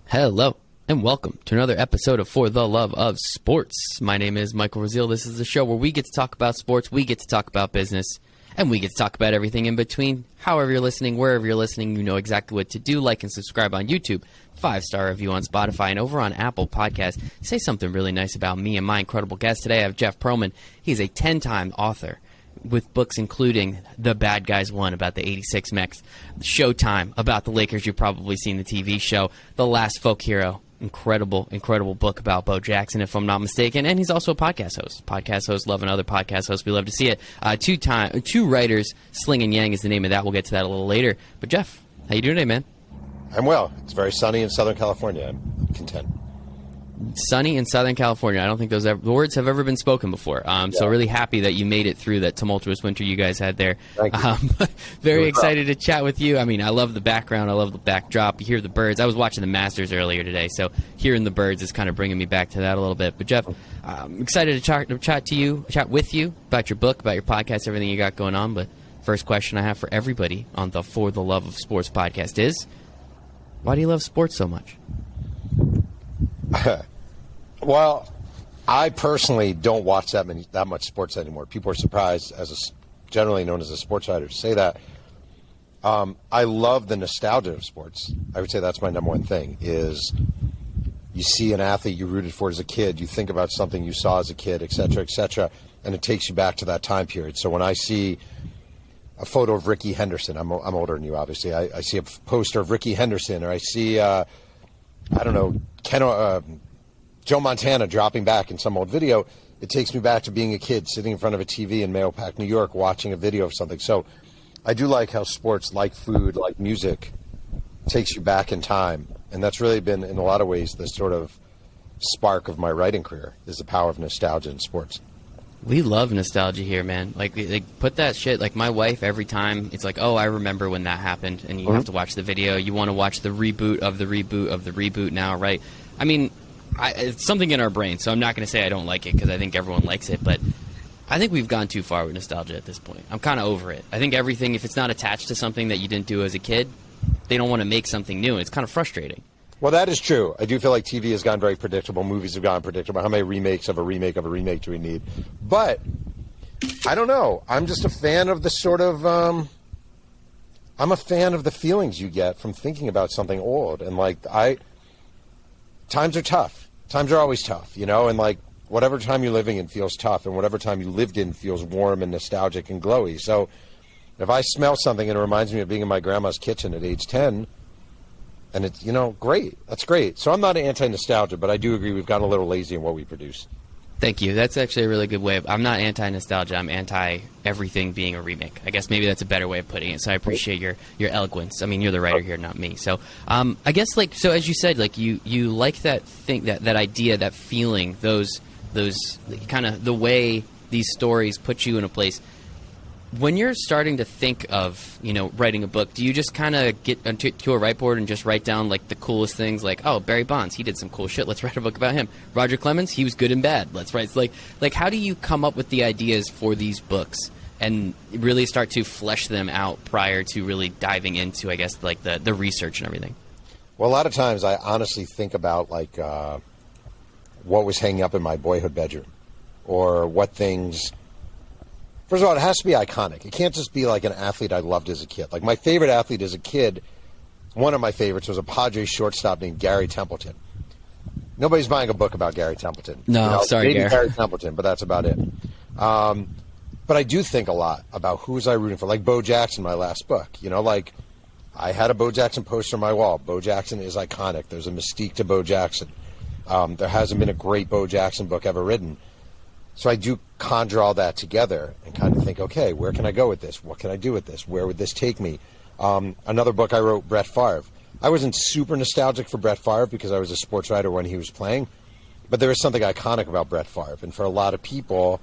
Hello, and welcome to another episode of For the Love of Sports. My name is Michael Rasile. This is the show where we get to talk about sports, we get to talk about business, and we get to talk about everything in between. However you're listening, wherever you're listening, you know exactly what to do. Like and subscribe on YouTube, 5-star review on Spotify, and over on Apple Podcasts. Say something really nice about me and my incredible guest today. I have Jeff Pearlman. He's a 10-time author with books including The Bad Guys 1 about the 86 Mets, Showtime about the Lakers, you've probably seen the TV show, The Last Folk Hero, incredible book about Bo Jackson, if I'm not mistaken, and he's also a podcast host, love another podcast host, we love to see it. Two writers, Sling and Yang is the name of that, we'll get to that a little later. But Jeff, how you doing today, man? I'm well. It's very sunny in Southern California. I'm content. Sunny in Southern California. I don't think those words have ever been spoken before. So really happy that you made it through that tumultuous winter you guys had there. Thank you. Very excited to chat with you. I mean, I love the background. I love the backdrop. You hear the birds. I was watching the Masters earlier today, so hearing the birds is kind of bringing me back to that a little bit. But Jeff, I'm excited to chat with you about your book, about your podcast, everything you got going on. But first question I have for everybody on the For the Love of Sports podcast is, why do you love sports so much? Well, I personally don't watch that much sports anymore. People are surprised, generally known as a sports writer, to say that. I love the nostalgia of sports. I would say that's my number one thing, is you see an athlete you rooted for as a kid, you think about something you saw as a kid, et cetera, and it takes you back to that time period. So when I see a photo of Rickey Henderson, I'm older than you, obviously. I see a poster of Rickey Henderson, or I see, Joe Montana dropping back in some old video, it takes me back to being a kid sitting in front of a TV in Mayo Pack, New York, watching a video of something. So I do like how sports, like food, like music, takes you back in time. And that's really been, in a lot of ways, the sort of spark of my writing career, is the power of nostalgia in sports. We love nostalgia here, man. Like put that shit, like my wife, every time, it's like, oh, I remember when that happened, and you have to watch the video. You want to watch the reboot of the reboot of the reboot now, right? I mean, it's something in our brain, so I'm not going to say I don't like it, because I think everyone likes it, but I think we've gone too far with nostalgia at this point. I'm kind of over it. I think everything, if it's not attached to something that you didn't do as a kid, they don't want to make something new. It's kind of frustrating. Well, that is true. I do feel like TV has gone very predictable. Movies have gone predictable. How many remakes of a remake of a remake do we need? But I don't know. I'm just a fan of the sort of I'm a fan of the feelings you get from thinking about something old. And times are tough. Times are always tough, and like whatever time you're living in feels tough, and whatever time you lived in feels warm and nostalgic and glowy. So if I smell something and it reminds me of being in my grandma's kitchen at age 10, and it's, great. That's great. So I'm not anti-nostalgia, but I do agree we've gotten a little lazy in what we produce. Thank you. That's actually a really good way I'm not anti-nostalgia. I'm anti-everything being a remake. I guess maybe that's a better way of putting it. So I appreciate your eloquence. I mean, you're the writer here, not me. So I guess, so as you said, you like that thing, that idea, that feeling, those kind of the way these stories put you in a place. When you're starting to think of, writing a book, do you just kind of get to a whiteboard and just write down, the coolest things, oh, Barry Bonds, he did some cool shit, let's write a book about him. Roger Clemens, he was good and bad, let's write. It's how do you come up with the ideas for these books and really start to flesh them out prior to really diving into, I guess, the research and everything? Well, a lot of times I honestly think about, what was hanging up in my boyhood bedroom, or what things... First of all, it has to be iconic. It can't just be like an athlete I loved as a kid. Like, my favorite athlete as a kid, one of my favorites, was a Padres shortstop named Gary Templeton. Nobody's buying a book about Gary Templeton. No, sorry, maybe Gary Templeton, but that's about it. But I do think a lot about who was I rooting for. Like Bo Jackson, my last book. I had a Bo Jackson poster on my wall. Bo Jackson is iconic. There's a mystique to Bo Jackson. There hasn't been a great Bo Jackson book ever written. So I do conjure all that together and kind of think, okay, where can I go with this? What can I do with this? Where would this take me? Another book I wrote, Brett Favre. I wasn't super nostalgic for Brett Favre because I was a sports writer when he was playing, but there is something iconic about Brett Favre. And for a lot of people,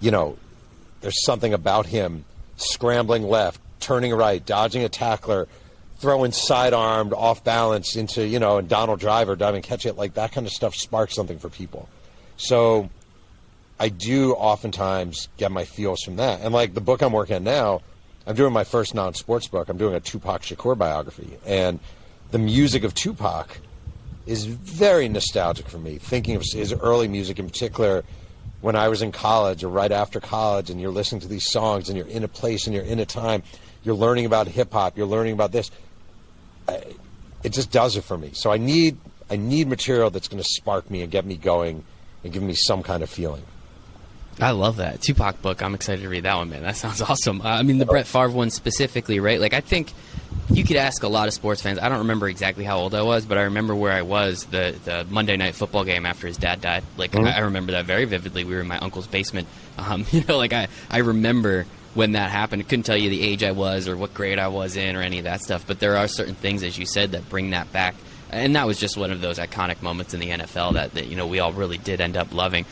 there's something about him scrambling left, turning right, dodging a tackler, throwing sidearmed, off balance into, and Donald Driver diving, catch it. Like, that kind of stuff sparks something for people. So I do oftentimes get my feels from that. And like the book I'm working on now, I'm doing my first non-sports book. I'm doing a Tupac Shakur biography. And the music of Tupac is very nostalgic for me. Thinking of his early music, in particular, when I was in college or right after college, and you're listening to these songs, and you're in a place and you're in a time, you're learning about hip hop, you're learning about this. It just does it for me. So I need material that's going to spark me and get me going and give me some kind of feeling. I love that Tupac book. I'm excited to read that one, man. That sounds awesome. I mean, the Brett Favre one specifically, right? Like, I think you could ask a lot of sports fans. I don't remember exactly how old I was, but I remember where I was the Monday Night Football game after his dad died. Like, I remember that very vividly. We were in my uncle's basement. Like, I remember when that happened. I couldn't tell you the age I was or what grade I was in or any of that stuff, but there are certain things, as you said, that bring that back. And that was just one of those iconic moments in the NFL that we all really did end up loving.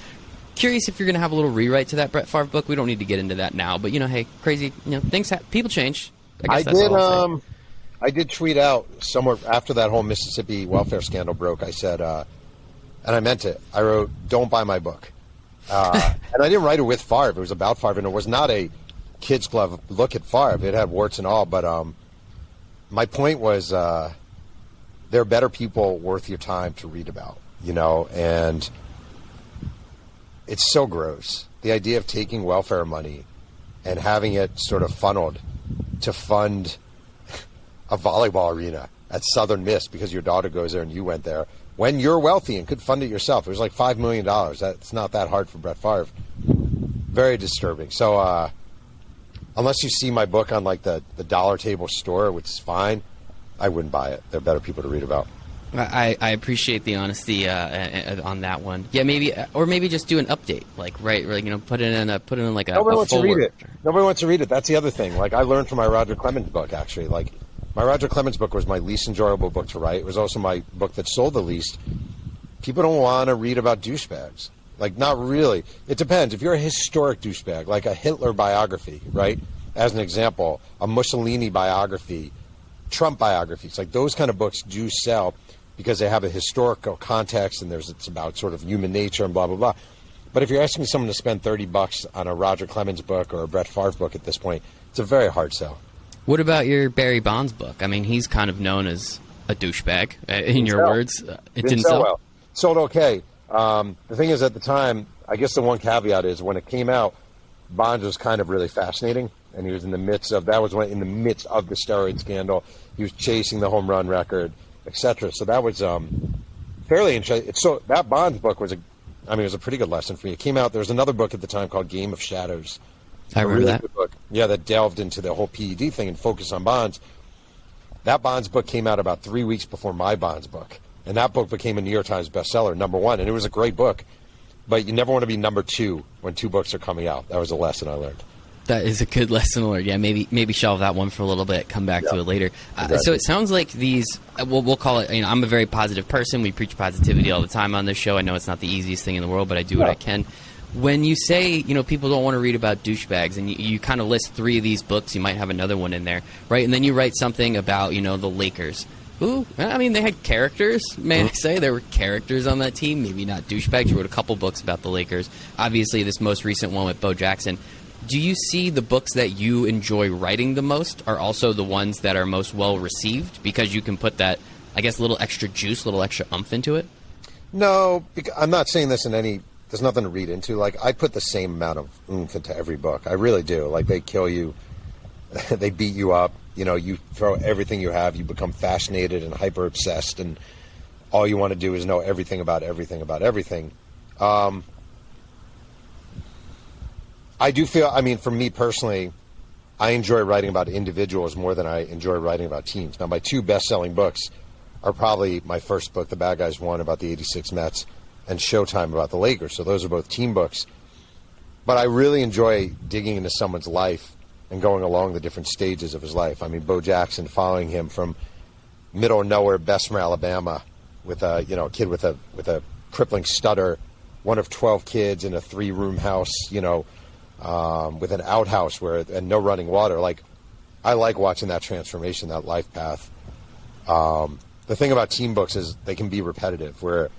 Curious if you're going to have a little rewrite to that Brett Favre book. We don't need to get into that now, but hey, crazy, things people change. I guess I did tweet out somewhere after that whole Mississippi welfare scandal broke. I said, and I meant it. I wrote, "Don't buy my book," and I didn't write it with Favre. It was about Favre, and it was not a kids' club look at Favre. It had warts and all, but my point was there are better people worth your time to read about, and it's so gross. The idea of taking welfare money and having it sort of funneled to fund a volleyball arena at Southern Miss because your daughter goes there and you went there when you're wealthy and could fund it yourself. It was like $5 million. That's not that hard for Brett Favre. Very disturbing. So unless you see my book on like the dollar table store, which is fine, I wouldn't buy it. There are better people to read about. I appreciate the honesty on that one. Yeah, maybe just do an update, put it in like a. Nobody wants to read it. Nobody wants to read it. That's the other thing. Like, I learned from my Roger Clemens book, actually. Like, my Roger Clemens book was my least enjoyable book to write. It was also my book that sold the least. People don't want to read about douchebags. Like, not really. It depends. If you're a historic douchebag, like a Hitler biography, right? As an example, a Mussolini biography, Trump biographies, like those kind of books do sell because they have a historical context and it's about sort of human nature and blah, blah, blah. But if you're asking someone to spend $30 on a Roger Clemens book or a Brett Favre book at this point, it's a very hard sell. What about your Barry Bonds book? I mean, he's kind of known as a douchebag, in your words. It didn't sell well. Sold okay. The thing is, at the time, I guess the one caveat is when it came out, Bonds was kind of really fascinating, and he was in the midst of the steroid scandal. He was chasing the home run record, etc. So that was fairly interesting. So that Bonds book was it was a pretty good lesson for me. It came out. There was another book at the time called Game of Shadows. I remember that. Good book. Yeah, that delved into the whole PED thing and focused on Bonds. That Bonds book came out about 3 weeks before my Bonds book, and that book became a New York Times bestseller, #1, and it was a great book. But you never want to be number 2 when 2 books are coming out. That was a lesson I learned. That is a good lesson learned. Yeah, maybe shelve that one for a little bit. Come back to it later. Exactly. So it sounds like these. We'll call it. I'm a very positive person. We preach positivity all the time on this show. I know it's not the easiest thing in the world, but I do what I can. When you say people don't want to read about douchebags, and you kind of list 3 of these books, you might have another one in there, right? And then you write something about the Lakers. Who? I mean, they had characters, may I say. There were characters on that team, maybe not douchebags. You wrote a couple books about the Lakers. Obviously, this most recent one with Bo Jackson. Do you see the books that you enjoy writing the most are also the ones that are most well-received because you can put that, I guess, little extra juice, little extra oomph into it? No, I'm not saying this in any... There's nothing to read into. Like, I put the same amount of oomph into every book. I really do. Like, they kill you. They beat you up. You throw everything you have. You become fascinated and hyper-obsessed, and all you want to do is know everything about everything about everything. I do feel, for me personally, I enjoy writing about individuals more than I enjoy writing about teams. Now, my 2 best-selling books are probably my first book, The Bad Guys Won, about the '86 Mets, and Showtime about the Lakers. So those are both team books. But I really enjoy digging into someone's life and going along the different stages of his life. Bo Jackson, following him from middle of nowhere, Bessemer, Alabama, with a kid with a crippling stutter, one of 12 kids in a 3-room house, with an outhouse and no running water. Like, I like watching that transformation, that life path. The thing about team books is they can be repetitive, where,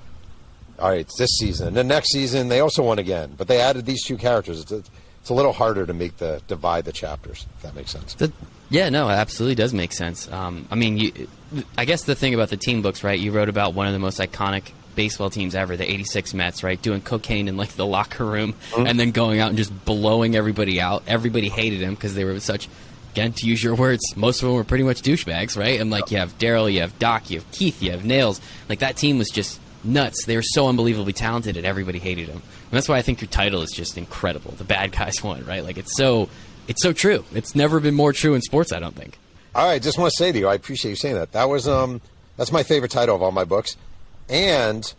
all right, it's this season, and the next season they also won again, but they added these 2 characters. It's a little harder to divide the chapters, if that makes sense. Yeah, no, it absolutely does make sense. I mean, I guess the thing about the team books, right? You wrote about one of the most iconic baseball teams ever, the '86 Mets, right? Doing cocaine in like the locker room and then going out and just blowing everybody out. Everybody hated him because they were such, again, to use your words, most of them were pretty much douchebags, right? And like you have Daryl, you have Doc, you have Keith, you have Nails. Like that team was just nuts. They were so unbelievably talented and everybody hated him. And that's why I think your title is just incredible. The bad guys won, right? Like it's so true. It's never been more true in sports, I don't think. All right, just want to say to you, I appreciate you saying that. That was that's my favorite title of all my books. And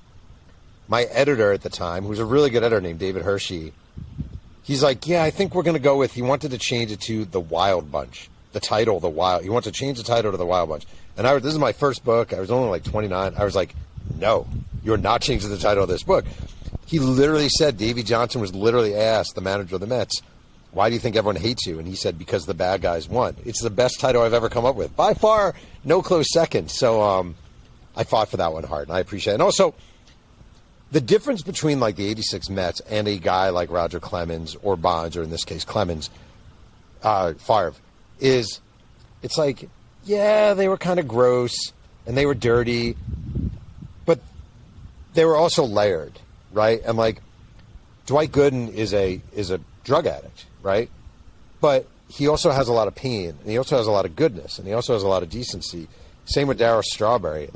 my editor at the time, who was a really good editor named David Hershey, he's like, yeah, I think we're going to go with, he wanted to change it to The Wild Bunch. The title, The Wild. He wanted to change the title to The Wild Bunch. And this is my first book. I was only like 29. I was like, no, you're not changing the title of this book. He literally said, Davey Johnson was literally asked, the manager of the Mets, why do you think everyone hates you? And he said, because the bad guys won. It's the best title I've ever come up with. By far, no close second. So I fought for that one hard, and I appreciate it. And also, the difference between like the '86 Mets and a guy like Roger Clemens or Bonds, or in this case Clemens, Favre, is it's like, yeah, they were kind of gross and they were dirty, but they were also layered, right? And like Dwight Gooden is a drug addict, right? But he also has a lot of pain, and he also has a lot of goodness, and he also has a lot of decency. Same with Darryl Strawberry.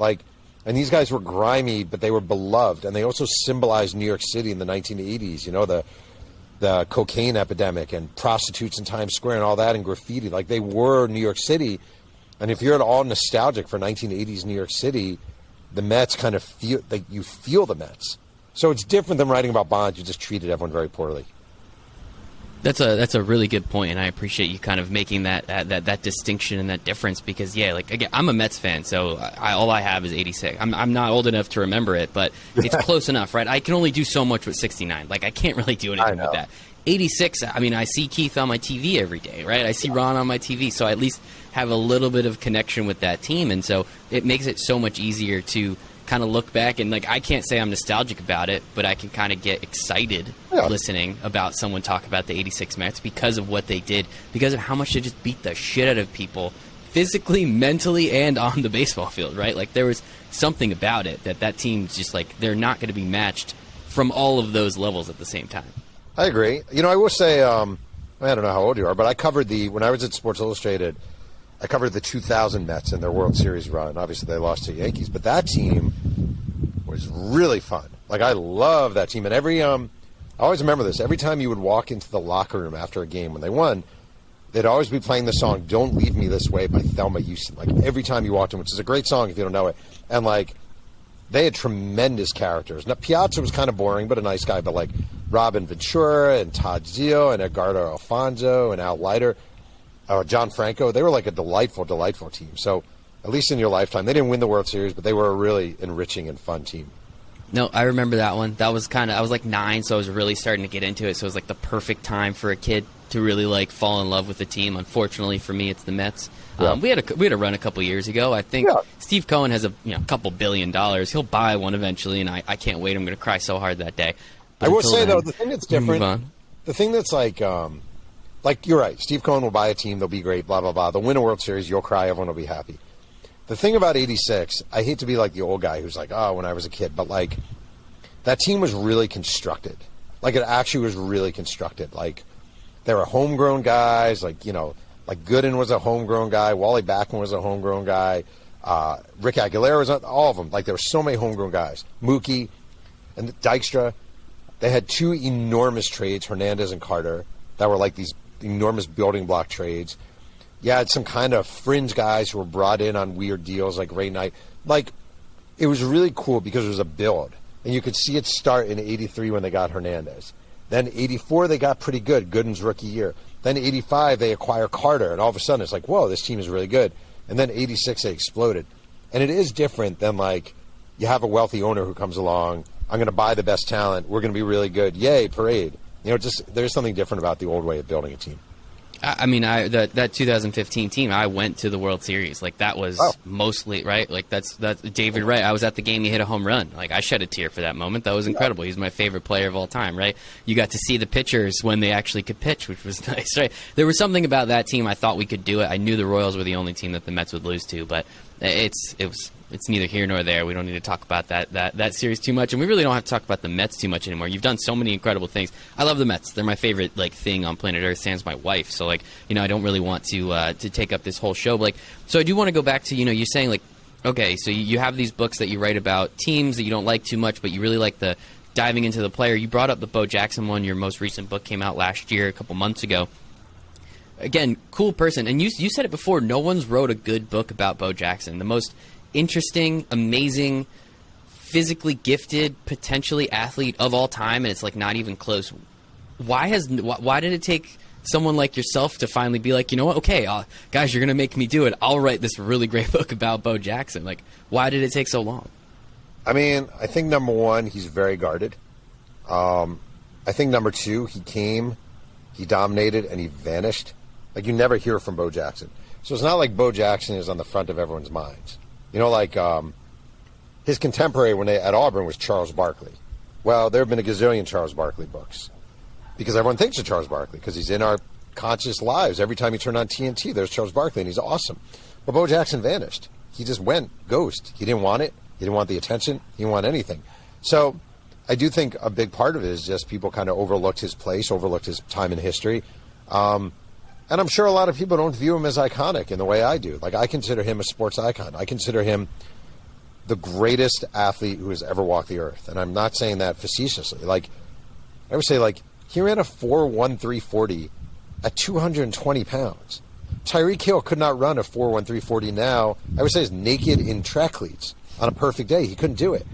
And these guys were grimy, but they were beloved, and they also symbolized New York City in the 1980s, you know, the cocaine epidemic and prostitutes in Times Square and all that, and graffiti. Like, they were New York City. And if you're at all nostalgic for 1980s New York City, the Mets kind of feel, like, you feel the Mets. So it's different than writing about Bonds. You just treated everyone very poorly. That's a really good point, and I appreciate you kind of making that distinction and that difference because, yeah, like, again, I'm a Mets fan, so all I have is 86. I'm not old enough to remember it, but it's close enough, right? I can only do so much with 69. Like, I can't really do anything with that. 86, I mean, I see Keith on my TV every day, right? I see Ron on my TV, so I at least have a little bit of connection with that team, and so it makes it so much easier to kind of look back and, like, I can't say I'm nostalgic about it, but I can kind of get excited listening about someone talk about the 86 Mets because of what they did, because of how much they just beat the shit out of people physically, mentally, and on the baseball field, right? Like, there was something about it that team's just like, they're not going to be matched from all of those levels at the same time. I agree. You know, I will say, I don't know how old you are, but I covered when I was at Sports Illustrated, I covered the 2000 Mets and their World Series run. Obviously, they lost to the Yankees, but that team was really fun. Like, I love that team. And I always remember this. Every time you would walk into the locker room after a game when they won, they'd always be playing the song "Don't Leave Me This Way" by Thelma Houston. Like, every time you walked in, which is a great song if you don't know it. And, like, they had tremendous characters. Now, Piazza was kind of boring, but a nice guy. But, like, Robin Ventura and Todd Zio and Edgardo Alfonso and Al Leiter, John Franco, they were like a delightful, delightful team. So, at least in your lifetime, they didn't win the World Series, but they were a really enriching and fun team. No, I remember that one. That was I was like 9, so I was really starting to get into it. So it was like the perfect time for a kid to really like fall in love with the team. Unfortunately for me, it's the Mets. Yeah. We had a run a couple years ago. I think Steve Cohen has a couple $1 billion. He'll buy one eventually, and I can't wait. I'm going to cry so hard that day. But I will say though, the thing that's different, the thing that's like you're right. Steve Cohen will buy a team. They'll be great. Blah blah blah. They'll win a World Series. You'll cry. Everyone will be happy. The thing about '86, I hate to be like the old guy who's like, oh, when I was a kid, but like that team was really constructed. Like, it actually was really constructed. Like, there were homegrown guys. Like, you know, like Gooden was a homegrown guy. Wally Backman was a homegrown guy. Rick Aguilera was all of them. Like, there were so many homegrown guys. Mookie and Dykstra. They had 2 enormous trades, Hernandez and Carter, that were like these enormous building block trades. You had some kind of fringe guys who were brought in on weird deals like Ray Knight. Like, it was really cool because it was a build. And you could see it start in 83 when they got Hernandez. Then 84, they got pretty good, Gooden's rookie year. Then 85, they acquire Carter. And all of a sudden, it's like, whoa, this team is really good. And then 86, they exploded. And it is different than, like, you have a wealthy owner who comes along, I'm going to buy the best talent, we're going to be really good, yay, parade. You know, just there's something different about the old way of building a team. I mean, that 2015 team, I went to the World Series. Like, that was mostly, right? Like, that's David Wright. I was at the game, he hit a home run. Like, I shed a tear for that moment. That was incredible. He's my favorite player of all time, right? You got to see the pitchers when they actually could pitch, which was nice, right? There was something about that team. I thought we could do it. I knew the Royals were the only team that the Mets would lose to, but it's neither here nor there. We don't need to talk about that series too much, and we really don't have to talk about the Mets too much anymore. You've done so many incredible things. I love the Mets. They're my favorite thing on planet Earth, sans my wife. So I don't really want to take up this whole show. But, so I do want to go back to you saying okay, so you have these books that you write about teams that you don't like too much, but you really like the diving into the player. You brought up the Bo Jackson one. Your most recent book came out last year, a couple months ago. Again, cool person, and you said it before. No one's wrote a good book about Bo Jackson. The most interesting, amazing, physically gifted, potentially athlete of all time, and it's not even close. Why did it take someone like yourself to finally be like, you know what, okay, guys, you're gonna make me do it. I'll write this really great book about Bo Jackson. Why did it take so long? I mean, I think number one, he's very guarded. I think number two, he dominated, and he vanished. You never hear from Bo Jackson. So it's not like Bo Jackson is on the front of everyone's minds. His contemporary at Auburn was Charles Barkley. Well, there have been a gazillion Charles Barkley books because everyone thinks of Charles Barkley because he's in our conscious lives. Every time you turn on TNT, there's Charles Barkley, and he's awesome. But Bo Jackson vanished. He just went ghost. He didn't want it. He didn't want the attention. He didn't want anything. So I do think a big part of it is just people kind of overlooked his place, overlooked his time in history. And I'm sure a lot of people don't view him as iconic in the way I do. I consider him a sports icon. I consider him the greatest athlete who has ever walked the earth. And I'm not saying that facetiously. I would say, he ran a 4.13 40 at 220 pounds. Tyreek Hill could not run a 4.13 40 now. I would say he's naked in track cleats on a perfect day. He couldn't do it.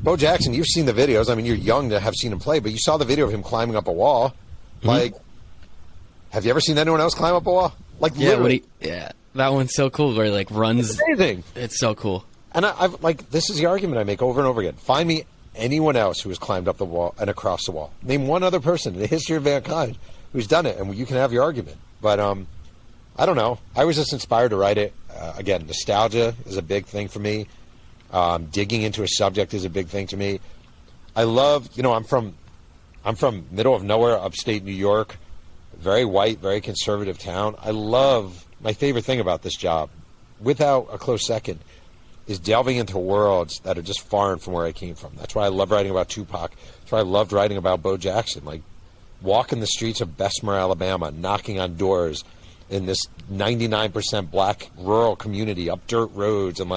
Bo Jackson, you've seen the videos. I mean, you're young to have seen him play, but you saw the video of him climbing up a wall. Mm-hmm. Have you ever seen anyone else climb up a wall? Literally. That one's so cool where he runs. It's amazing. It's so cool. And I've this is the argument I make over and over again. Find me anyone else who has climbed up the wall and across the wall. Name one other person in the history of mankind who's done it, and you can have your argument. But I don't know. I was just inspired to write it. Again, nostalgia is a big thing for me. Digging into a subject is a big thing to me. I love, I'm from middle of nowhere, upstate New York. Very white, very conservative town. My favorite thing about this job, without a close second, is delving into worlds that are just foreign from where I came from. That's why I love writing about Tupac. That's why I loved writing about Bo Jackson. Walking the streets of Bessemer, Alabama, knocking on doors in this 99% black rural community up dirt roads. And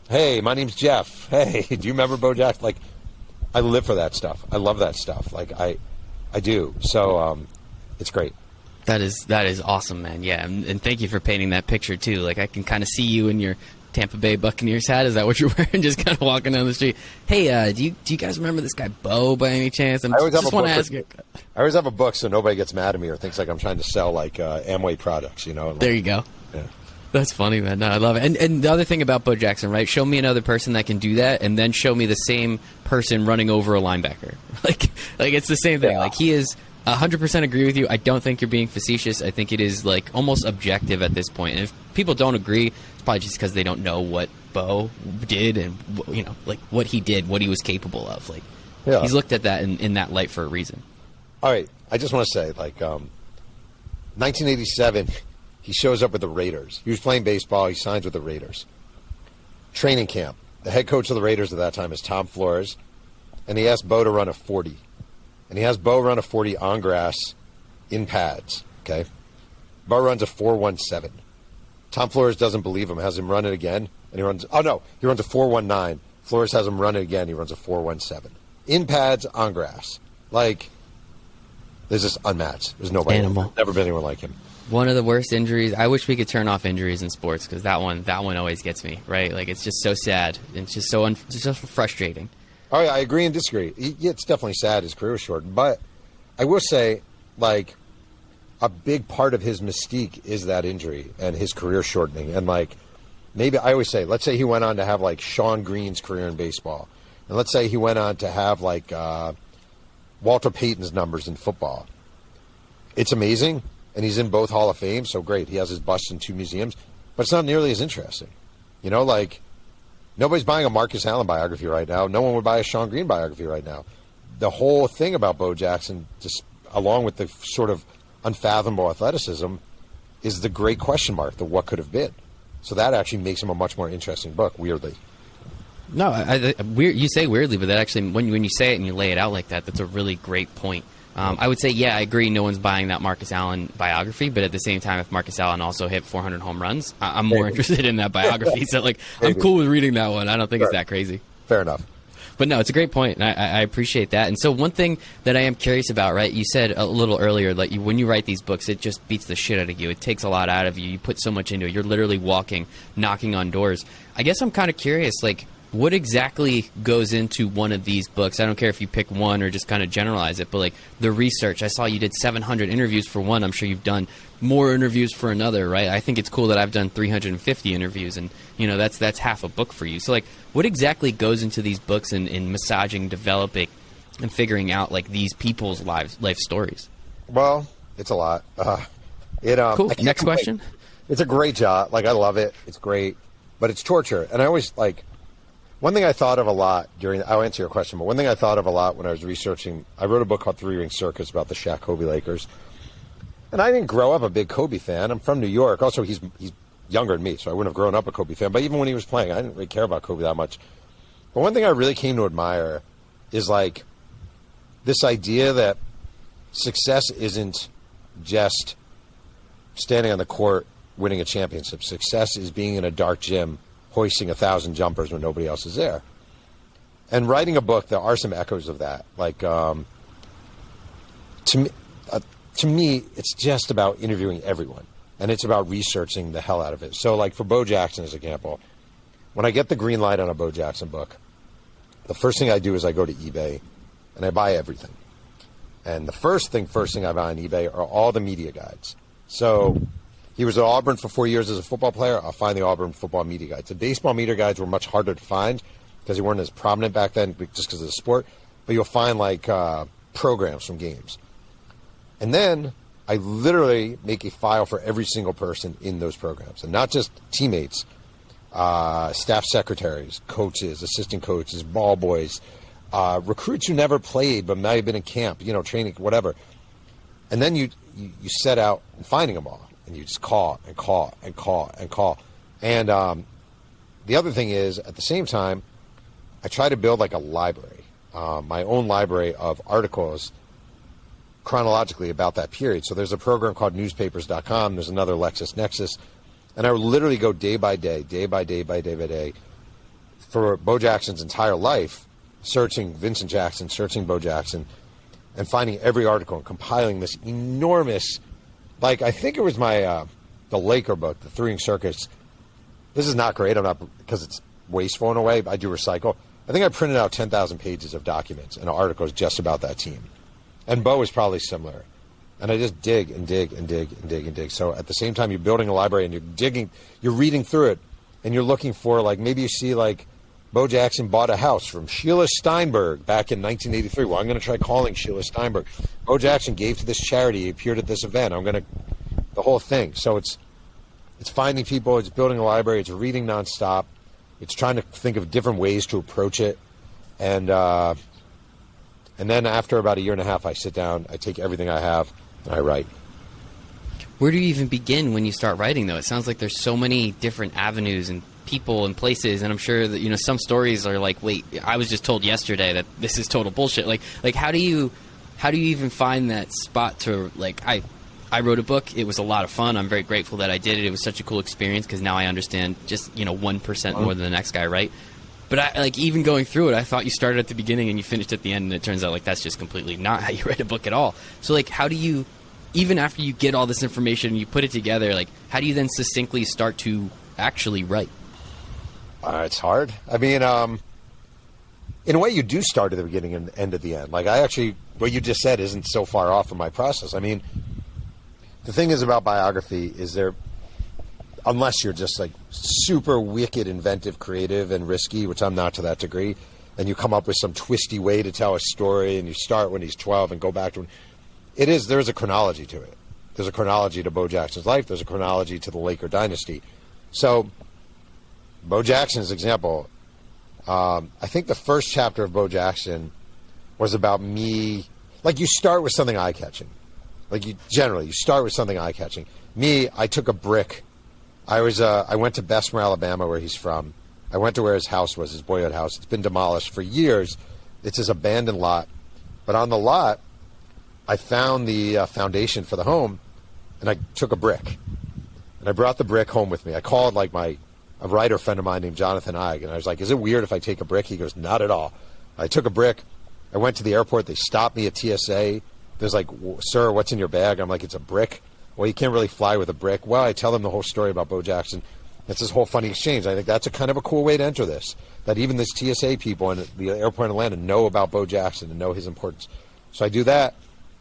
hey, my name's Jeff. Hey, do you remember Bo Jackson? I live for that stuff. I love that stuff. I do. So, it's great. That is awesome, man. Yeah, and thank you for painting that picture too. I can kind of see you in your Tampa Bay Buccaneers hat. Is that what you're wearing? Just kind of walking down the street. Hey, do you guys remember this guy Bo by any chance? I just want to ask you. I always have a book so nobody gets mad at me or thinks I'm trying to sell Amway products. There you go. Yeah. That's funny, man. No, I love it. And the other thing about Bo Jackson, right? Show me another person that can do that, and then show me the same person running over a linebacker. It's the same thing. Yeah. He is 100% agree with you. I don't think you're being facetious. I think it is almost objective at this point. And if people don't agree, it's probably just because they don't know what Bo did and what he did, what he was capable of. He's looked at that in that light for a reason. All right, I just want to say, 1987, he shows up with the Raiders. He was playing baseball. He signs with the Raiders. Training camp. The head coach of the Raiders at that time is Tom Flores, and he asked Bo to run a 40. And he has Bo run a 40 on grass in pads, okay? Bo runs a 4.17. Tom Flores doesn't believe him, has him run it again, and he runs a 4.19. Flores has him run it again, he runs a 4.17. In pads, on grass. There's just unmatched. There's nobody. Animal. Never been anyone like him. One of the worst injuries. I wish we could turn off injuries in sports because that one always gets me, right? It's just so sad. It's just so it's just frustrating. Oh, yeah, I agree and disagree. It's definitely sad his career was short. But I will say, a big part of his mystique is that injury and his career shortening. And, maybe I always say, let's say he went on to have, Sean Green's career in baseball. And let's say he went on to have, Walter Payton's numbers in football. It's amazing, and he's in both Hall of Fame, so great. He has his bust in 2 museums, but it's not nearly as interesting. You know, like, nobody's buying a Marcus Allen biography right now. No one would buy a Sean Green biography right now. The whole thing about Bo Jackson, just along with the sort of unfathomable athleticism, is the great question mark, the what could have been. So that actually makes him a much more interesting book, weirdly. No, you say weirdly, but that actually, when you say it and you lay it out like that, that's a really great point. I would say, yeah, I agree. No one's buying that Marcus Allen biography, but at the same time, if Marcus Allen also hit 400 home runs, I'm more interested in that biography. So, like, I'm cool with reading that one. I don't think it's that crazy. Fair enough. But no, it's a great point, and I appreciate that. And so one thing that I am curious about, right, you said a little earlier, like when you write these books, it just beats the shit out of you. It takes a lot out of you. You put so much into it. You're literally walking, knocking on doors. I guess I'm kind of curious, like, what exactly goes into one of these books? I don't care if you pick one or just kind of generalize it, but like the research. I saw you did 700 interviews for one. I'm sure you've done more interviews for another, right? I think it's cool that I've done 350 interviews, and you know that's half a book for you. So like, what exactly goes into these books in massaging, developing, and figuring out like these people's life stories? Well, it's a lot. Cool. Next question. It's a great job. Like, I love it. It's great, but it's torture. And I always like. One thing I thought of a lot I'll answer your question, but one thing I thought of a lot when I was researching, I wrote a book called 3 Ring Circus about the Shaq Kobe Lakers. And I didn't grow up a big Kobe fan. I'm from New York. Also, he's younger than me, so I wouldn't have grown up a Kobe fan. But even when he was playing, I didn't really care about Kobe that much. But one thing I really came to admire is like this idea that success isn't just standing on the court winning a championship. Success is being in a dark gym hoisting 1,000 jumpers when nobody else is there. And writing a book, there are some echoes of that. Like, to me, it's just about interviewing everyone. And it's about researching the hell out of it. So, like, for Bo Jackson, as an example, when I get the green light on a Bo Jackson book, the first thing I do is I go to eBay and I buy everything. And the first thing I buy on eBay are all the media guides. So he was at Auburn for 4 years as a football player. I'll find the Auburn football media guides. The baseball media guides were much harder to find because they weren't as prominent back then just because of the sport. But you'll find, like, programs from games. And then I literally make a file for every single person in those programs. And not just teammates, staff secretaries, coaches, assistant coaches, ball boys, recruits who never played but might have been in camp, you know, training, whatever. And then you set out finding them all. And you just call and call and call and call. And the other thing is, at the same time, I try to build like a library, my own library of articles chronologically about that period. So there's a program called newspapers.com. There's another LexisNexis. And I would literally go day by day for Bo Jackson's entire life, searching Vincent Jackson, searching Bo Jackson, and finding every article and compiling this enormous. Like, I think it was my the Laker book, the 3 Ring Circus. This is not great. I'm not, because it's wasteful in a way. But I do recycle. I think I printed out 10,000 pages of documents and articles just about that team. And Bo was probably similar. And I just dig and dig and dig and dig and dig. So at the same time, you're building a library and you're reading through it, and you're looking for, like, maybe you see, like, Bo Jackson bought a house from Sheila Steinberg back in 1983. Well, I'm going to try calling Sheila Steinberg. Bo Jackson gave to this charity. He appeared at this event. The whole thing. So it's finding people. It's building a library. It's reading nonstop. It's trying to think of different ways to approach it. And then after about a year and a half, I sit down, I take everything I have, and I write. Where do you even begin when you start writing, though? It sounds like there's so many different avenues and people and places, and I'm sure that, you know, some stories are like, wait, I was just told yesterday that this is total bullshit. Like how do you even find that spot to, like, I wrote a book. It was a lot of fun. I'm very grateful that I did it. It was such a cool experience because now I understand just, you know, 1% more than the next guy, right? But I, like, even going through it, I thought you started at the beginning and you finished at the end, and it turns out, like, that's just completely not how you write a book at all. So, like, how do you, even after you get all this information and you put it together, like, how do you then succinctly start to actually write? It's hard. I mean, in a way, you do start at the beginning and end at the end. Like, what you just said isn't so far off from my process. I mean, the thing is about biography is unless you're just like super wicked, inventive, creative, and risky, which I'm not to that degree, and you come up with some twisty way to tell a story, and you start when he's 12 and go back to there's a chronology to it. there's a chronology to Bo Jackson's life. There's a chronology to the Laker dynasty. So, Bo Jackson's example, I think the first chapter of Bo Jackson was about me. Like, you start with something eye-catching. Like, you start with something eye-catching. Me, I took a brick. I went to Bessemer, Alabama, where he's from. I went to where his house was, his boyhood house. It's been demolished for years. It's this abandoned lot. But on the lot, I found the foundation for the home, and I took a brick. And I brought the brick home with me. I called, like, a writer friend of mine named Jonathan Eig, and I was like, is it weird if I take a brick? He goes, not at all. I took a brick. I went to the airport. They stopped me at TSA. There's like, sir, what's in your bag? I'm like, it's a brick. Well, you can't really fly with a brick. Well, I tell them the whole story about Bo Jackson. It's this whole funny exchange. I think that's a kind of a cool way to enter this, that even this TSA people in the airport in Atlanta know about Bo Jackson and know his importance. So I do that,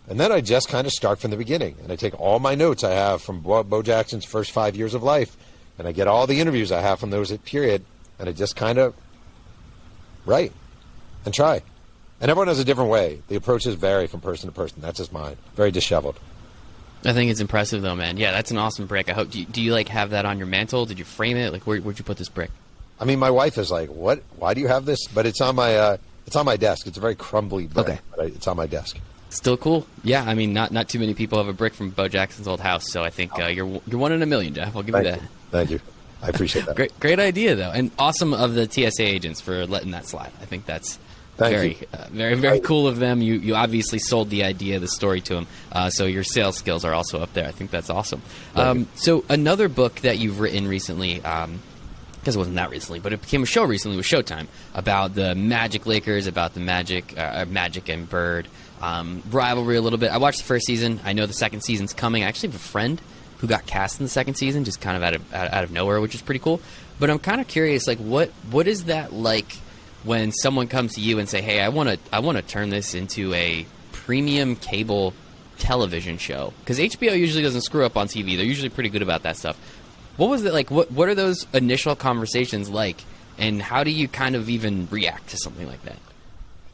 and then I just kind of start from the beginning, and I take all my notes I have from Bo Jackson's first 5 years of life, and I get all the interviews I have from those period, and I just kind of write and try. And everyone has a different way. The approaches vary from person to person. That's just mine. Very disheveled. I think it's impressive, though, man. Yeah, that's an awesome brick. I hope. Do you like have that on your mantle? Did you frame it? Like, where'd you put this brick? I mean, my wife is like, "What? Why do you have this?" But it's on my desk. It's a very crumbly brick. Okay. But it's on my desk. Still cool. Yeah, I mean, not too many people have a brick from Bo Jackson's old house, so I think you're one in a million, Jeff. I'll give you that. Thank you. I appreciate that. Great idea, though, and awesome of the TSA agents for letting that slide. I think that's very cool of them. You obviously sold the idea, the story to them, so your sales skills are also up there. I think that's awesome. So another book that you've written recently, because it wasn't that recently, but it became a show recently with Showtime about the Magic Lakers, about the Magic and Bird rivalry a little bit. I watched the first season. I know the second season's coming. I actually have a friend who got cast in the second season, just kind of out of nowhere, which is pretty cool. But I'm kind of curious, like, what is that like when someone comes to you and say, "Hey, I want to turn this into a premium cable television show"? Because HBO usually doesn't screw up on TV; they're usually pretty good about that stuff. What was it like? What are those initial conversations like, and how do you kind of even react to something like that?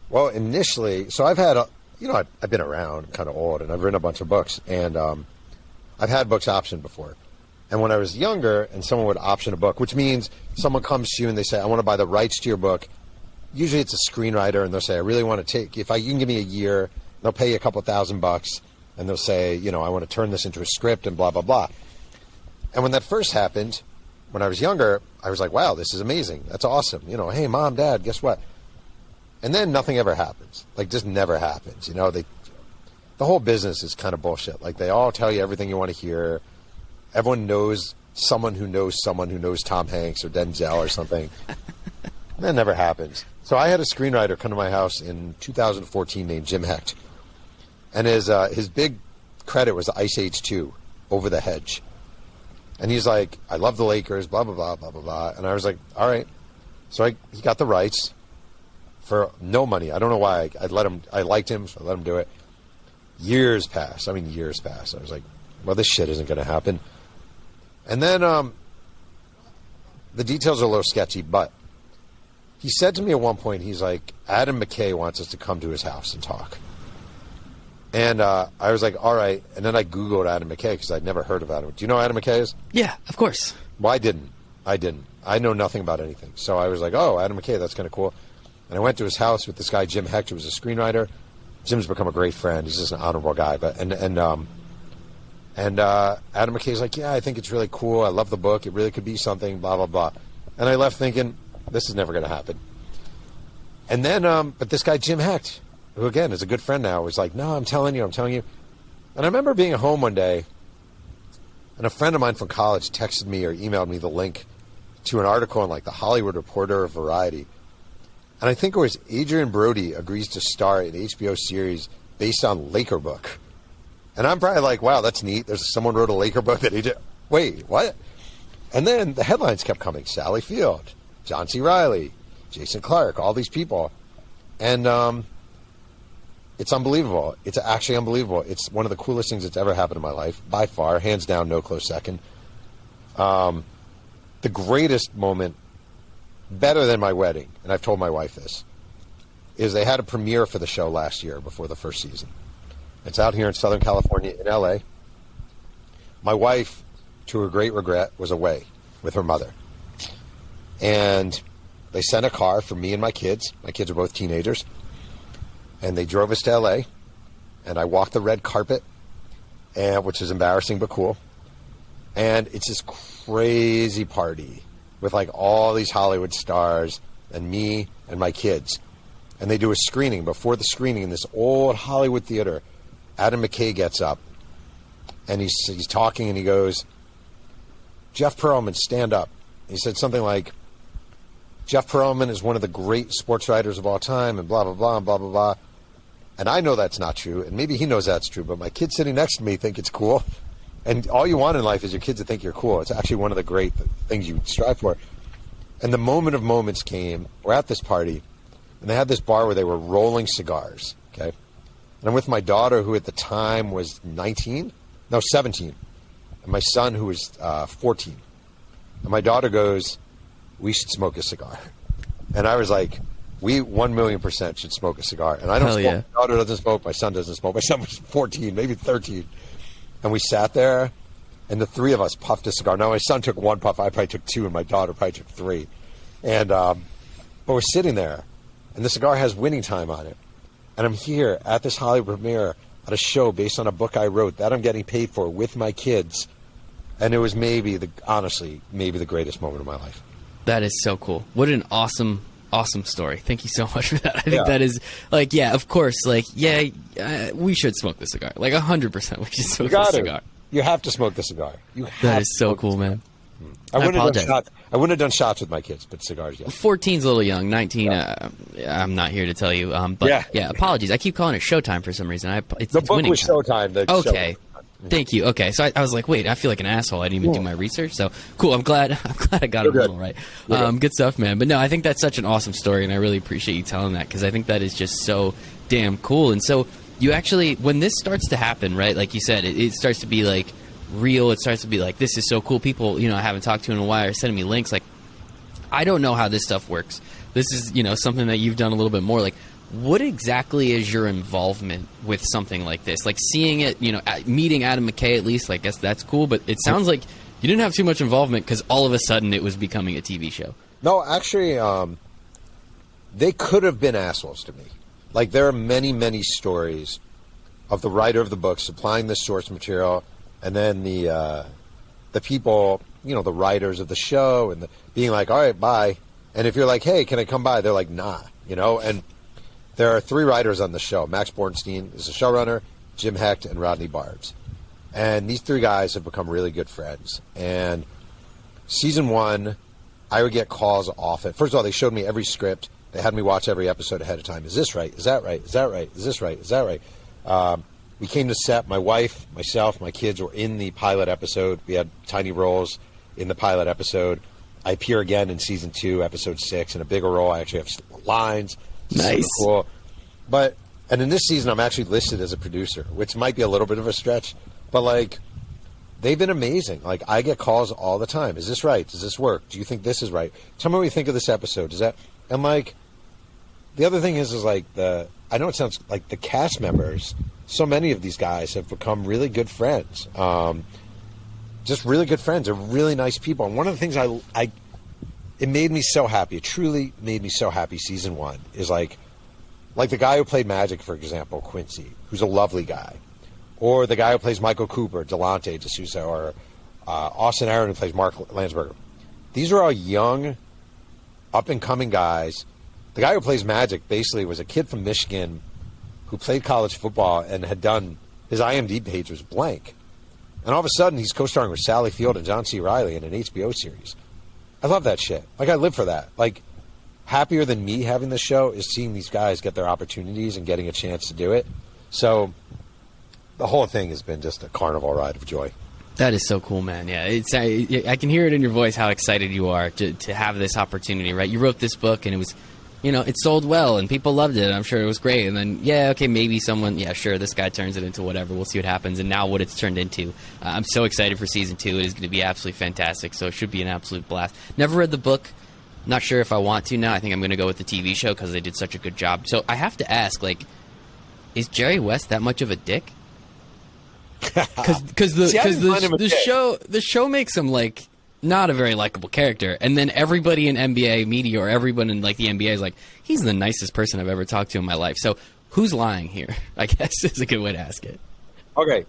Well, initially, so I've had I've been around, I'm kind of old, and I've written a bunch of books, and I've had books optioned before. And when I was younger, and someone would option a book, which means someone comes to you and they say, "I want to buy the rights to your book." Usually it's a screenwriter, and they'll say, "I really want to you can give me a year," they'll pay you a couple $1,000, and they'll say, "I want to turn this into a script," and blah, blah, blah. And when that first happened, when I was younger, I was like, wow, this is amazing. That's awesome. Hey, Mom, Dad, guess what? And then nothing ever happens. Like, just never happens. The whole business is kind of bullshit. Like, they all tell you everything you want to hear. Everyone knows someone who knows Tom Hanks or Denzel or something. That never happens. So I had a screenwriter come to my house in 2014 named Jim Hecht. And his big credit was Ice Age 2, Over the Hedge. And he's like, "I love the Lakers, blah, blah, blah, blah, blah, blah." And I was like, all right. So he got the rights for no money. I don't know why. I liked him, so I let him do it. Years passed. I was like, well, this shit isn't going to happen. And then the details are a little sketchy, but he said to me at one point, he's like, "Adam McKay wants us to come to his house and talk." And I was like, all right. And then I Googled Adam McKay because I'd never heard of Adam. Do you know who Adam McKay is? Yeah, of course. Well, I didn't. I know nothing about anything. So I was like, oh, Adam McKay, that's kind of cool. And I went to his house with this guy, Jim Hecht, who was a screenwriter. Jim's become a great friend. He's just an honorable guy. But and Adam McKay's like, yeah, I think it's really cool. I love the book. It really could be something, blah, blah, blah. And I left thinking, this is never going to happen. And then, but this guy, Jim Hecht, who, again, is a good friend now, was like, no, I'm telling you. And I remember being at home one day, and a friend of mine from college texted me or emailed me the link to an article in, like, the Hollywood Reporter or Variety. And I think it was Adrian Brody agrees to star in an HBO series based on Laker book. And I'm probably like, wow, that's neat. Someone wrote a Laker book that wait, what? And then the headlines kept coming. Sally Field, John C. Reilly, Jason Clarke, all these people. And it's unbelievable. It's actually unbelievable. It's one of the coolest things that's ever happened in my life, by far, hands down, no close second. The greatest moment, better than my wedding, and I've told my wife this, is they had a premiere for the show last year before the first season. It's out here in Southern California in LA. my wife, to her great regret, was away with her mother. And they sent a car for me and my kids. My kids are both teenagers. And they drove us to L.A., and I walked the red carpet, which is embarrassing but cool. And it's this crazy party with like all these Hollywood stars and me and my kids. And they do a screening. Before the screening in this old Hollywood theater, Adam McKay gets up, and he's talking, and he goes, "Jeff Pearlman, stand up." He said something like, "Jeff Pearlman is one of the great sports writers of all time," and blah, blah, blah, and blah, blah, blah. And I know that's not true, and maybe he knows that's true, but my kids sitting next to me think it's cool. And all you want in life is your kids to think you're cool. It's actually one of the great things you strive for. And the moment of moments came. We're at this party, and they had this bar where they were rolling cigars, okay? And I'm with my daughter, who at the time was 17, and my son, who was 14. And my daughter goes, "We should smoke a cigar." And I was like, we 1,000,000% should smoke a cigar. And I don't smoke. Yeah. My daughter doesn't smoke. My son doesn't smoke. My son was 14, maybe 13. And we sat there, and the three of us puffed a cigar. Now, my son took one puff. I probably took two, and my daughter probably took three. And but we're sitting there, and the cigar has winning time on it. And I'm here at this Hollywood premiere at a show based on a book I wrote that I'm getting paid for with my kids. And it was honestly, maybe the greatest moment of my life. That is so cool. What an awesome story. Thank you so much for that. I think that is, like, yeah, of course, like, yeah, we should smoke the cigar. Like, 100% we should smoke the cigar. You have to smoke the cigar. That is so cool, man. I wouldn't have done shots with my kids, but cigars, yeah. 14's a little young. 19, I'm not here to tell you. But yeah, apologies. I keep calling it Showtime for some reason. The book was Showtime. Okay. Thank you. Okay, so I was like, wait, I feel like an asshole. I didn't even do my research. So cool. I'm glad I got it a little right. Good stuff, man. But no, I think that's such an awesome story, and I really appreciate you telling that, because I think that is just so damn cool. And so you actually, when this starts to happen, right? Like you said, it starts to be like real. It starts to be like, this is so cool. People, I haven't talked to in a while are sending me links. Like, I don't know how this stuff works. This is, something that you've done a little bit more. Like, what exactly is your involvement with something like this? Like, seeing it, meeting Adam McKay, at least, I guess that's cool. But it sounds like you didn't have too much involvement because all of a sudden it was becoming a TV show. No, actually, they could have been assholes to me. Like, there are many, many stories of the writer of the book supplying the source material, and then the people, the writers of the show, and being like, "All right, bye." And if you're like, "Hey, can I come by?" They're like, "Nah," and there are three writers on the show. Max Bornstein is the showrunner, Jim Hecht, and Rodney Barbs. And these three guys have become really good friends. And season 1, I would get calls off it. First of all, they showed me every script. They had me watch every episode ahead of time. Is this right? Is that right? Is that right? Is this right? Is that right? We came to set. My wife, myself, my kids were in the pilot episode. We had tiny roles in the pilot episode. I appear again in season 2, episode 6, in a bigger role. I actually have lines. Nice. Cool. And in this season, I'm actually listed as a producer, which might be a little bit of a stretch, but like, they've been amazing. Like, I get calls all the time. Is this right? Does this work? Do you think this is right? Tell me what you think of this episode. And like, the other thing is like I know it sounds like the cast members, so many of these guys have become really good friends. Just really good friends. They're really nice people. And one of the things it made me so happy. It truly made me so happy. Season 1 is like the guy who played Magic, for example, Quincy, who's a lovely guy, or the guy who plays Michael Cooper, Delante D'Souza, or Austin Aaron, who plays Mark Landsberger. These are all young, up and coming guys. The guy who plays Magic basically was a kid from Michigan who played college football and had done his IMDb page was blank, and all of a sudden he's co-starring with Sally Field and John C. Reilly in an HBO series. I love that shit. Like, I live for that. Like, happier than me having this show is seeing these guys get their opportunities and getting a chance to do it. So the whole thing has been just a carnival ride of joy. That is so cool, man. Yeah, I can hear it in your voice how excited you are to have this opportunity, right? You wrote this book, and it was, it sold well, and people loved it. I'm sure it was great. And then, maybe someone, sure, this guy turns it into whatever. We'll see what happens. And now what it's turned into. I'm so excited for season 2. It is going to be absolutely fantastic. So it should be an absolute blast. Never read the book. Not sure if I want to now. I think I'm going to go with the TV show because they did such a good job. So I have to ask, like, is Jerry West that much of a dick? Because the show makes him like not a very likable character, and then everybody in NBA media or everyone in like the NBA is like, he's the nicest person I've ever talked to in my life. So who's lying here? I guess is a good way to ask it. Okay,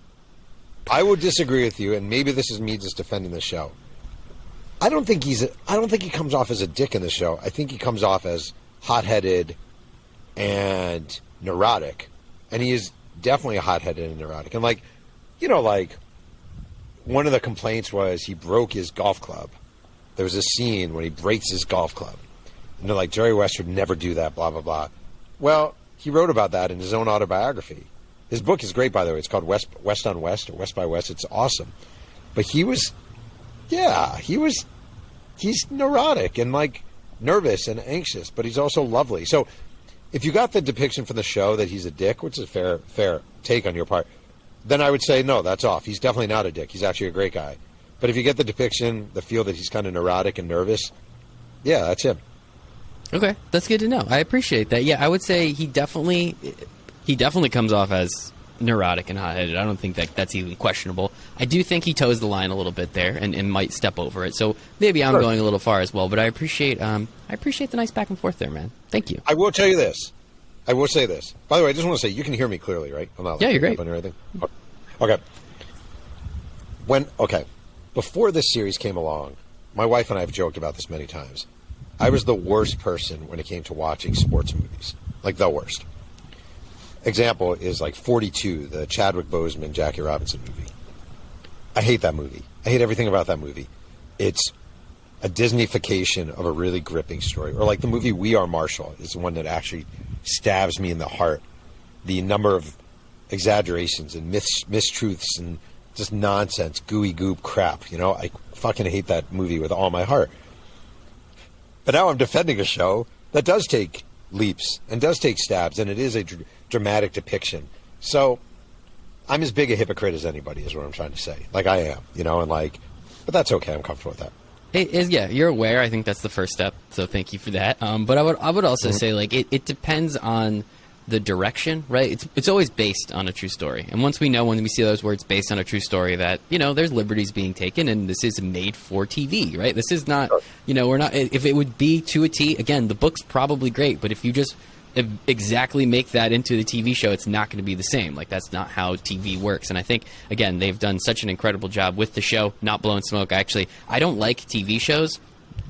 I would disagree with you, and maybe this is me just defending the show. I don't think he comes off as a dick in the show. I think he comes off as hot-headed and neurotic, and he is definitely hot-headed and neurotic. And like, one of the complaints was he broke his golf club. There was a scene when he breaks his golf club, and they're like, Jerry West would never do that, blah blah blah. Well, he wrote about that in his own autobiography. His book is great, by the way. It's called West on West or West by West. It's awesome. But he's neurotic and like nervous and anxious, but he's also lovely. So if you got the depiction from the show that he's a dick, which is a fair take on your part, then I would say, no, that's off. He's definitely not a dick. He's actually a great guy. But if you get the depiction, the feel that he's kind of neurotic and nervous, yeah, that's him. Okay, that's good to know. I appreciate that. Yeah, I would say he definitely comes off as neurotic and hot-headed. I don't think that's even questionable. I do think he toes the line a little bit there and might step over it. So maybe I'm going a little far as well. But I appreciate the nice back and forth there, man. Thank you. I will tell you this. I will say this. By the way, I just want to say, you can hear me clearly, right? I'm not you're great. Or anything. Okay. Before this series came along, my wife and I have joked about this many times. I was the worst person when it came to watching sports movies. Like, the worst. Example is like 42, the Chadwick Boseman, Jackie Robinson movie. I hate that movie. I hate everything about that movie. It's a Disneyfication of a really gripping story. Or like the movie We Are Marshall is the one that actually stabs me in the heart. The number of exaggerations and mistruths and just nonsense, gooey goop crap. I fucking hate that movie with all my heart. But now I'm defending a show that does take leaps and does take stabs, and it is a dramatic depiction. So I'm as big a hypocrite as anybody is what I'm trying to say. Like, I am, but that's okay. I'm comfortable with that. Yeah, you're aware. I think that's the first step. So thank you for that. But I would also say, like, it depends on the direction, right? It's always based on a true story. And once we see those words based on a true story, that, there's liberties being taken, and this is made for TV, right? This is not, we're not, if it would be to a T, again, the book's probably great, but if you just exactly make that into the TV show, it's not going to be the same. Like, that's not how TV works. And I think, again, they've done such an incredible job with the show, not blowing smoke. I don't like TV shows.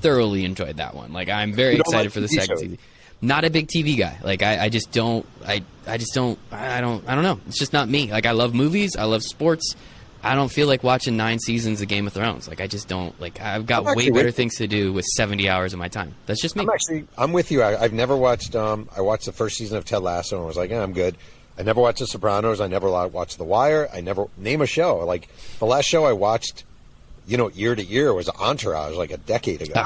Thoroughly enjoyed that one. Like, I'm very excited for the second season. Not a big TV guy. Like, I just don't know. It's just not me. Like, I love movies. I love sports. I don't feel like watching 9 seasons of Game of Thrones. Like, I just don't. Like, I've got way better things to do with 70 hours of my time. That's just me. I'm with you. I've never watched, I watched the first season of Ted Lasso and was like, I'm good. I never watched The Sopranos. I never watched The Wire. I never, name a show. Like, the last show I watched, year to year was Entourage, like a decade ago.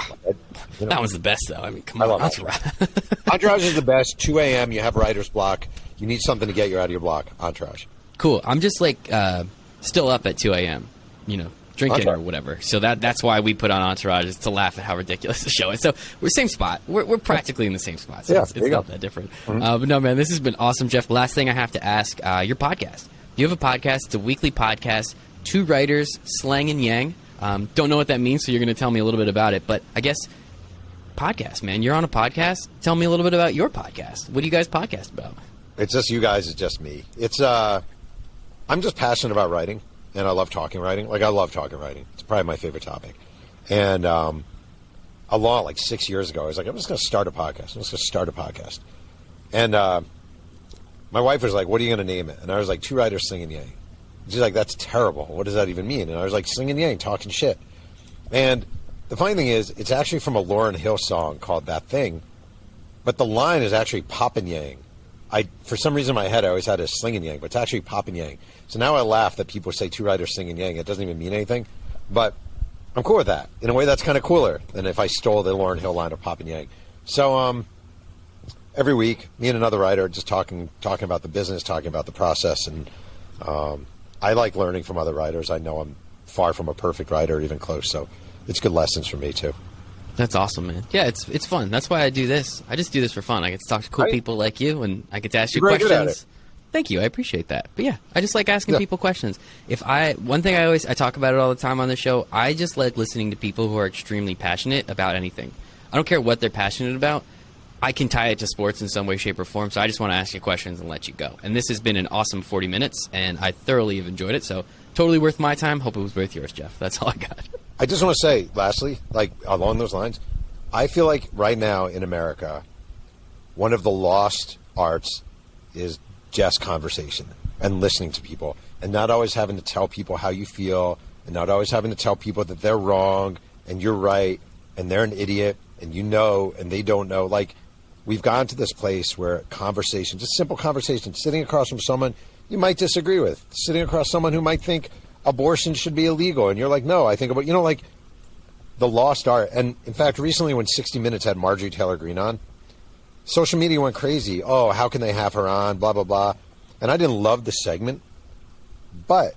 That was the best, though. I mean, come on, Entourage. Entourage is the best. 2 a.m., you have writer's block. You need something to get you out of your block. Entourage. Cool. I'm just, like, still up at 2 a.m., drinking or whatever. So that's why we put on Entourage, is to laugh at how ridiculous the show is. So we're same spot. We're practically in the same spot. So it's not that different. Mm-hmm. But no, man, this has been awesome, Jeff. Last thing I have to ask, your podcast. You have a podcast. It's a weekly podcast. 2 writers, Slang and Yang. Don't know what that means, so you're going to tell me a little bit about it. But I guess podcast, man. You're on a podcast. Tell me a little bit about your podcast. What do you guys podcast about? It's just you guys. It's just me. It's I'm just passionate about writing, and I love talking writing. Like, I love talking writing. It's probably my favorite topic. And like 6 years ago, I was like, I'm just going to start a podcast. And my wife was like, what are you going to name it? And I was like, 2 writers, Sling and Yang. She's like, that's terrible. What does that even mean? And I was like, Sling and Yang, talking shit. And the funny thing is, it's actually from a Lauryn Hill song called That Thing, but the line is actually Pop and Yang. For some reason in my head, I always had a Sling and Yang, but it's actually Pop and Yang. So now I laugh that people say 2 writers, Sling and Yang. It doesn't even mean anything. But I'm cool with that. In a way, that's kind of cooler than if I stole the Lauryn Hill line of Pop and Yang. So every week, me and another writer just talking about the business, talking about the process, and I like learning from other writers. I know I'm far from a perfect writer, even close, so it's good lessons for me, too. That's awesome, man. Yeah, it's fun. That's why I do this. I just do this for fun. I get to talk to cool people like you, and I get to ask you questions. Thank you. I appreciate that. But yeah, I just like asking people questions. One thing I talk about it all the time on the show, I just like listening to people who are extremely passionate about anything. I don't care what they're passionate about. I can tie it to sports in some way, shape, or form, so I just want to ask you questions and let you go. And this has been an awesome 40 minutes, and I thoroughly have enjoyed it, so totally worth my time. Hope it was worth yours, Jeff. That's all I got. I just want to say, lastly, like along those lines, I feel like right now in America, one of the lost arts is just conversation and listening to people and not always having to tell people how you feel and not always having to tell people that they're wrong and you're right and they're an idiot and you know and they don't know. Like, we've gotten to this place where conversation, just simple conversation, sitting across from someone you might disagree with, sitting across someone who might think abortion should be illegal and you're like, no, I think about, like the lost art. And in fact, recently when 60 Minutes had Marjorie Taylor Greene on, social media went crazy. Oh, how can they have her on? Blah, blah, blah. And I didn't love the segment. But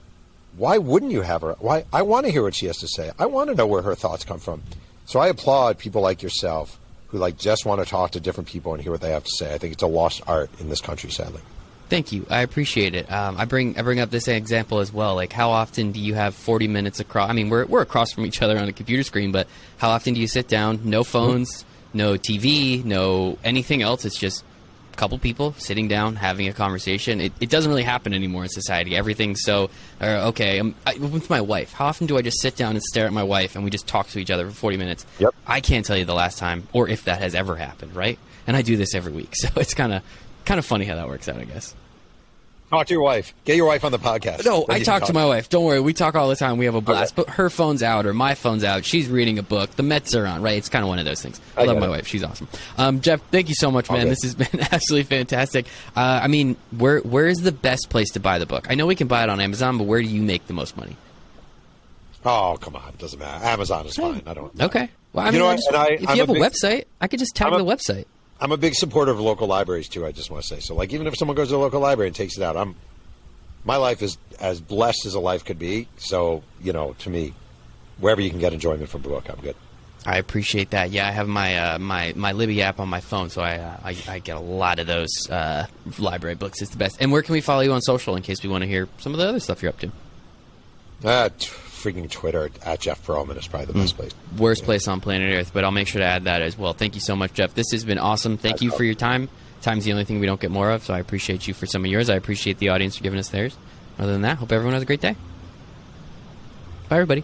why wouldn't you have her? Why? I want to hear what she has to say. I want to know where her thoughts come from. So I applaud people like yourself who like just want to talk to different people and hear what they have to say. I think it's a lost art in this country, sadly. Thank you. I appreciate it. I bring up this example as well. Like, how often do you have 40 minutes across? I mean, we're across from each other on a computer screen, but how often do you sit down, no phones, no TV, no anything else? It's just a couple people sitting down, having a conversation. It doesn't really happen anymore in society. Everything's so, okay, with my wife. How often do I just sit down and stare at my wife and we just talk to each other for 40 minutes? Yep. I can't tell you the last time or if that has ever happened, right? And I do this every week, so it's kind of funny how that works out, I guess. Talk to your wife. Get your wife on the podcast. No, I talk to my wife. Don't worry. We talk all the time. We have a blast. Okay. But her phone's out or my phone's out. She's reading a book. The Mets are on, right? It's kind of one of those things. I love my wife. She's awesome. Jeff, thank you so much, man. Okay. This has been absolutely fantastic. I mean, where is the best place to buy the book? I know we can buy it on Amazon, but where do you make the most money? Oh, come on. It doesn't matter. Amazon is fine. I don't know. Okay. Well, I mean, if you have a website, I could just tag the website. I'm a big supporter of local libraries, too, I just want to say. So, like, even if someone goes to a local library and takes it out, my life is as blessed as a life could be. So, to me, wherever you can get enjoyment from a book, I'm good. I appreciate that. Yeah, I have my Libby app on my phone, so I get a lot of those library books. It's the best. And where can we follow you on social in case we want to hear some of the other stuff you're up to? Freaking Twitter at Jeff Pearlman is probably the best place. Worst place on planet Earth, but I'll make sure to add that as well. Thank you so much, Jeff. This has been awesome. Thank you for your time. Time's the only thing we don't get more of, so I appreciate you for some of yours. I appreciate the audience for giving us theirs. Other than that, hope everyone has a great day. Bye, everybody.